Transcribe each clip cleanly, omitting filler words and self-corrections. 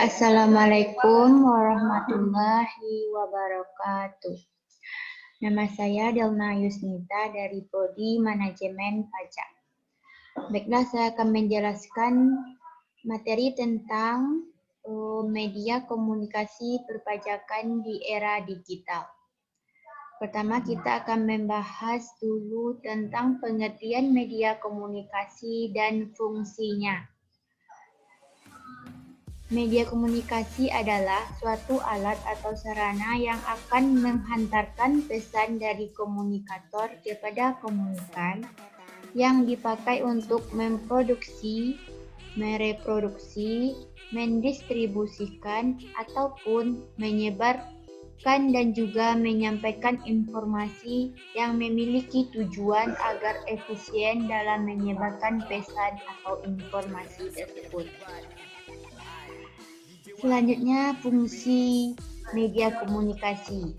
Assalamualaikum warahmatullahi wabarakatuh. Nama saya Delna Yusnita dari Prodi Manajemen Pajak. Baiklah, saya akan menjelaskan materi tentang media komunikasi perpajakan di era digital. Pertama, kita akan membahas dulu tentang pengertian media komunikasi dan fungsinya. Media komunikasi adalah suatu alat atau sarana yang akan menghantarkan pesan dari komunikator kepada komunikan yang dipakai untuk memproduksi, mereproduksi, mendistribusikan, ataupun menyebarkan dan juga menyampaikan informasi yang memiliki tujuan agar efisien dalam menyebarkan pesan atau informasi tersebut. Selanjutnya, fungsi media komunikasi.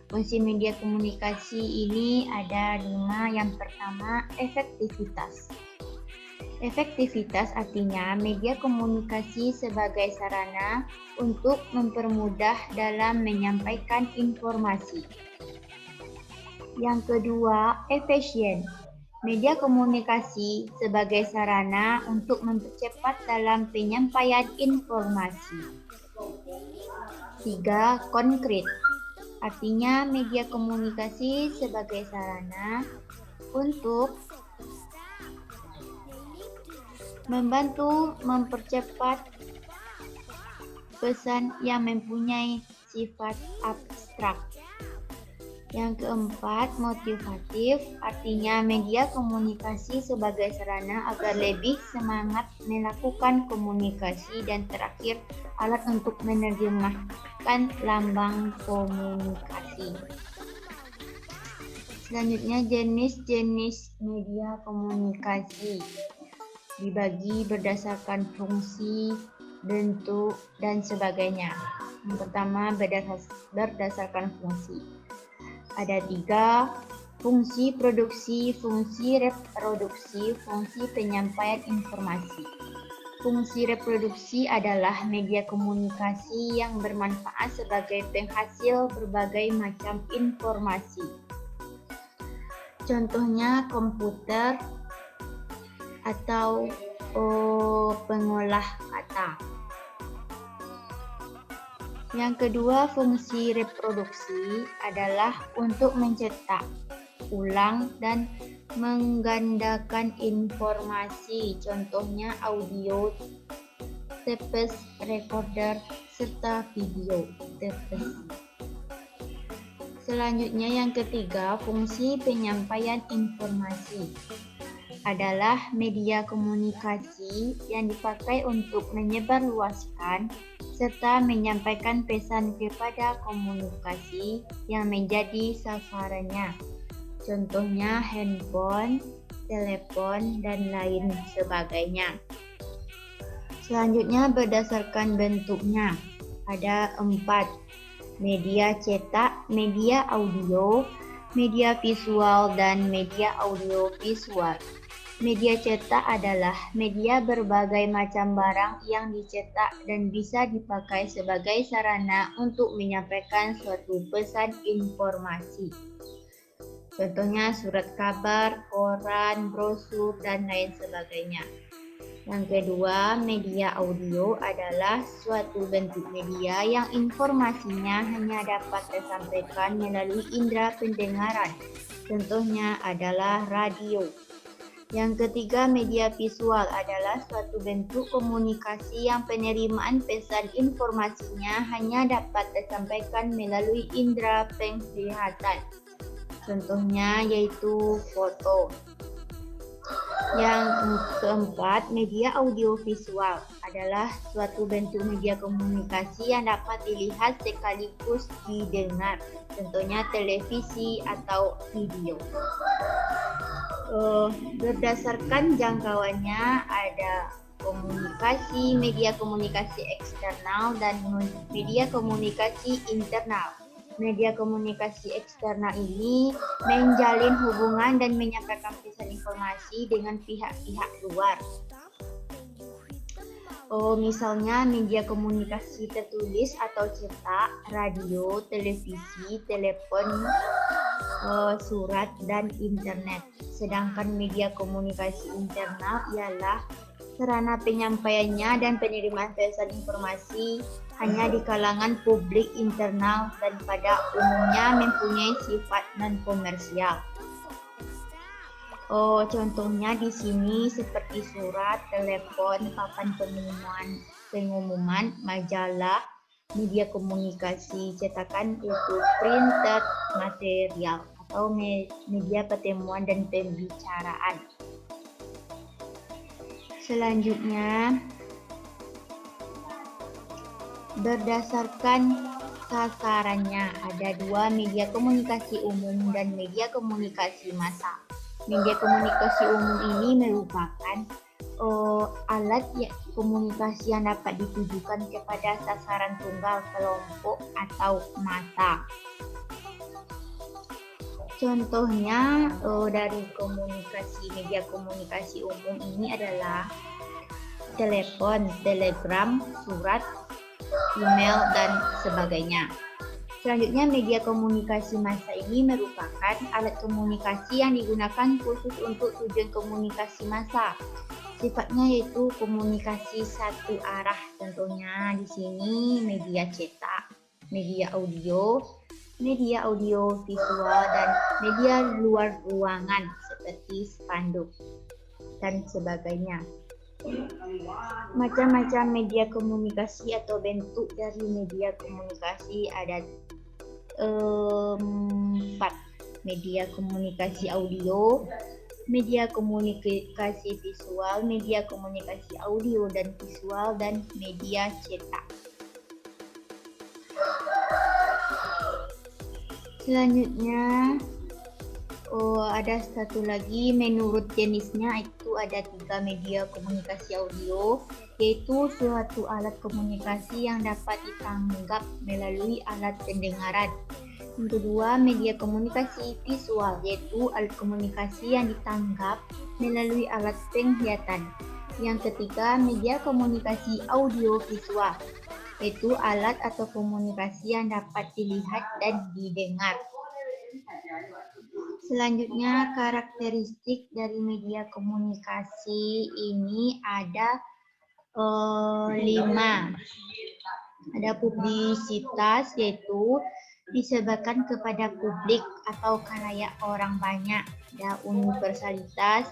Fungsi media komunikasi ini ada 5. Yang pertama, efektivitas. Efektivitas artinya media komunikasi sebagai sarana untuk mempermudah dalam menyampaikan informasi. Yang kedua, efisien. Media komunikasi sebagai sarana untuk mempercepat dalam penyampaian informasi. 3. Konkret. Artinya media komunikasi sebagai sarana untuk membantu mempercepat pesan yang mempunyai sifat abstrak. Yang keempat, motivatif, artinya media komunikasi sebagai sarana agar lebih semangat melakukan komunikasi. Dan terakhir, alat untuk menerjemahkan lambang komunikasi. Selanjutnya, jenis-jenis media komunikasi dibagi berdasarkan fungsi, bentuk, dan sebagainya. Yang pertama, berdasarkan fungsi. Ada 3, fungsi produksi, fungsi reproduksi, fungsi penyampaian informasi. Fungsi reproduksi adalah media komunikasi yang bermanfaat sebagai penghasil berbagai macam informasi. Contohnya komputer atau pengolah kata. Yang kedua, fungsi reproduksi adalah untuk mencetak ulang dan menggandakan informasi. Contohnya audio, tape recorder, serta video tape. Selanjutnya yang ketiga, fungsi penyampaian informasi adalah media komunikasi yang dipakai untuk menyebarluaskan serta menyampaikan pesan kepada komunikasi yang menjadi sasarannya. Contohnya handphone, telepon, dan lain sebagainya. Selanjutnya berdasarkan bentuknya. Ada 4. Media cetak, media audio, media visual, dan media audio visual. Media cetak adalah media berbagai macam barang yang dicetak dan bisa dipakai sebagai sarana untuk menyampaikan suatu pesan informasi. Contohnya surat kabar, koran, brosur, dan lain sebagainya. Yang kedua, media audio adalah suatu bentuk media yang informasinya hanya dapat disampaikan melalui indera pendengaran. Contohnya adalah radio. Yang ketiga, media visual adalah suatu bentuk komunikasi yang penerimaan pesan informasinya hanya dapat disampaikan melalui indera penglihatan. Contohnya yaitu foto. Yang keempat, media audiovisual adalah suatu bentuk media komunikasi yang dapat dilihat sekaligus didengar. Contohnya televisi atau video. Berdasarkan jangkauannya ada komunikasi, media komunikasi eksternal, dan media komunikasi internal. Media komunikasi eksternal ini menjalin hubungan dan menyampaikan pesan informasi dengan pihak-pihak luar. Misalnya media komunikasi tertulis atau cetak, radio, televisi, telepon, surat, dan internet. Sedangkan media komunikasi internal ialah sarana penyampaiannya dan penerimaan pesan informasi hanya di kalangan publik internal dan pada umumnya mempunyai sifat non-komersial. Contohnya di sini seperti surat, telepon, papan pengumuman, majalah, media komunikasi cetakan yaitu printed material atau media pertemuan dan pembicaraan. Selanjutnya, berdasarkan sasarannya ada dua media komunikasi umum dan media komunikasi massa. Media komunikasi umum ini merupakan alat komunikasi yang dapat ditujukan kepada sasaran tunggal, kelompok, atau massa. Contohnya dari media komunikasi umum ini adalah telepon, telegram, surat, email, dan sebagainya. Selanjutnya, media komunikasi massa ini merupakan alat komunikasi yang digunakan khusus untuk tujuan komunikasi massa. Sifatnya yaitu komunikasi satu arah. Contohnya di sini media cetak, media audio visual, dan media luar ruangan seperti spanduk dan sebagainya. Macam-macam media komunikasi atau bentuk dari media komunikasi ada 4. Media komunikasi audio, media komunikasi visual, media komunikasi audio dan visual, dan media cetak. Selanjutnya ada satu lagi, menurut jenisnya itu ada 3 media komunikasi audio, yaitu suatu alat komunikasi yang dapat ditanggap melalui alat pendengaran. Yang kedua, media komunikasi visual, yaitu alat komunikasi yang ditanggap melalui alat penglihatan. Yang ketiga, media komunikasi audio visual, yaitu alat atau komunikasi yang dapat dilihat dan didengar. Selanjutnya, karakteristik dari media komunikasi ini ada 5. Ada publisitas, yaitu disebarkan kepada publik atau khalayak orang banyak. Ada universalitas,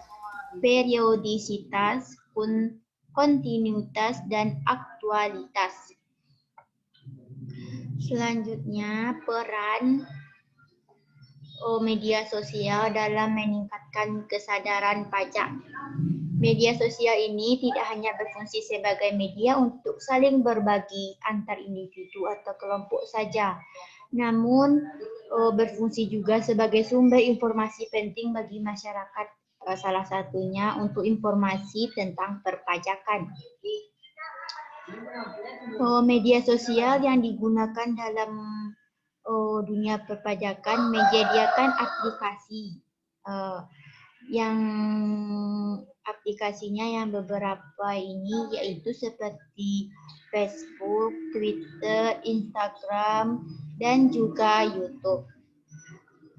periodisitas, kontinuitas, dan aktualitas. Selanjutnya, peran media sosial dalam meningkatkan kesadaran pajak. Media sosial ini tidak hanya berfungsi sebagai media untuk saling berbagi antar individu atau kelompok saja, namun berfungsi juga sebagai sumber informasi penting bagi masyarakat, salah satunya untuk informasi tentang perpajakan. Media sosial yang digunakan dalam dunia perpajakan menyediakan aplikasi yang aplikasinya yang beberapa ini yaitu seperti Facebook, Twitter, Instagram, dan juga YouTube.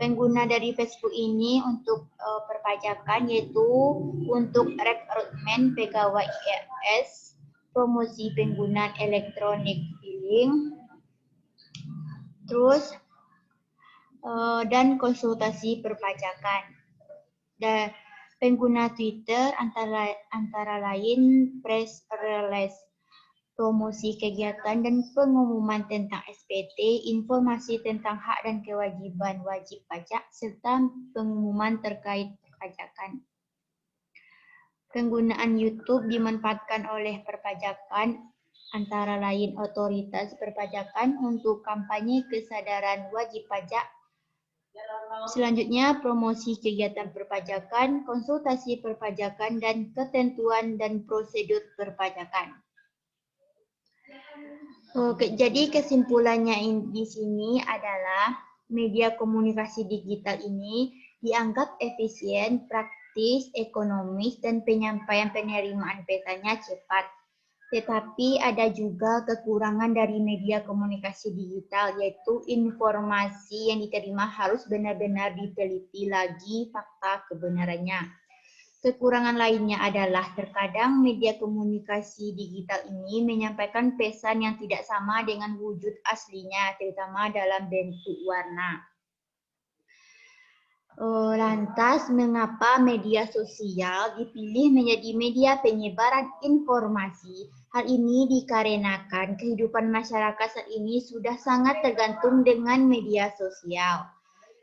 Pengguna dari Facebook ini untuk perpajakan yaitu untuk rekrutmen pegawai IRS, promosi penggunaan elektronik billing, terus dan konsultasi perpajakan. Dan pengguna Twitter antara lain press release, promosi kegiatan dan pengumuman tentang SPT, informasi tentang hak dan kewajiban wajib pajak, serta pengumuman terkait perpajakan. Penggunaan YouTube dimanfaatkan oleh perpajakan antara lain otoritas perpajakan untuk kampanye kesadaran wajib pajak. Selanjutnya, promosi kegiatan perpajakan, konsultasi perpajakan, dan ketentuan dan prosedur perpajakan. Jadi kesimpulannya di sini adalah media komunikasi digital ini dianggap efisien, praktis, ekonomis, dan penyampaian penerimaan petanya cepat. Tetapi ada juga kekurangan dari media komunikasi digital, yaitu informasi yang diterima harus benar-benar diteliti lagi fakta kebenarannya. Kekurangan lainnya adalah terkadang media komunikasi digital ini menyampaikan pesan yang tidak sama dengan wujud aslinya, terutama dalam bentuk warna. Lantas, mengapa media sosial dipilih menjadi media penyebaran informasi? Hal ini dikarenakan kehidupan masyarakat saat ini sudah sangat tergantung dengan media sosial.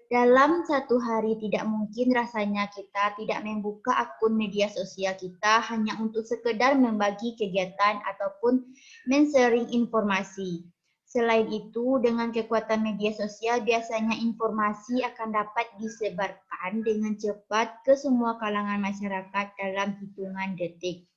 Dalam satu hari tidak mungkin rasanya kita tidak membuka akun media sosial kita hanya untuk sekedar membagi kegiatan ataupun men-sharing informasi. Selain itu, dengan kekuatan media sosial, biasanya informasi akan dapat disebarkan dengan cepat ke semua kalangan masyarakat dalam hitungan detik.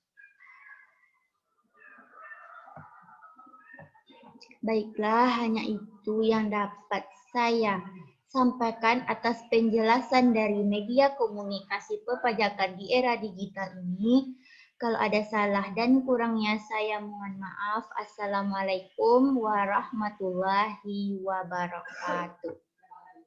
Baiklah, hanya itu yang dapat saya sampaikan atas penjelasan dari media komunikasi perpajakan di era digital ini. Kalau ada salah dan kurangnya saya mohon maaf. Assalamualaikum warahmatullahi wabarakatuh.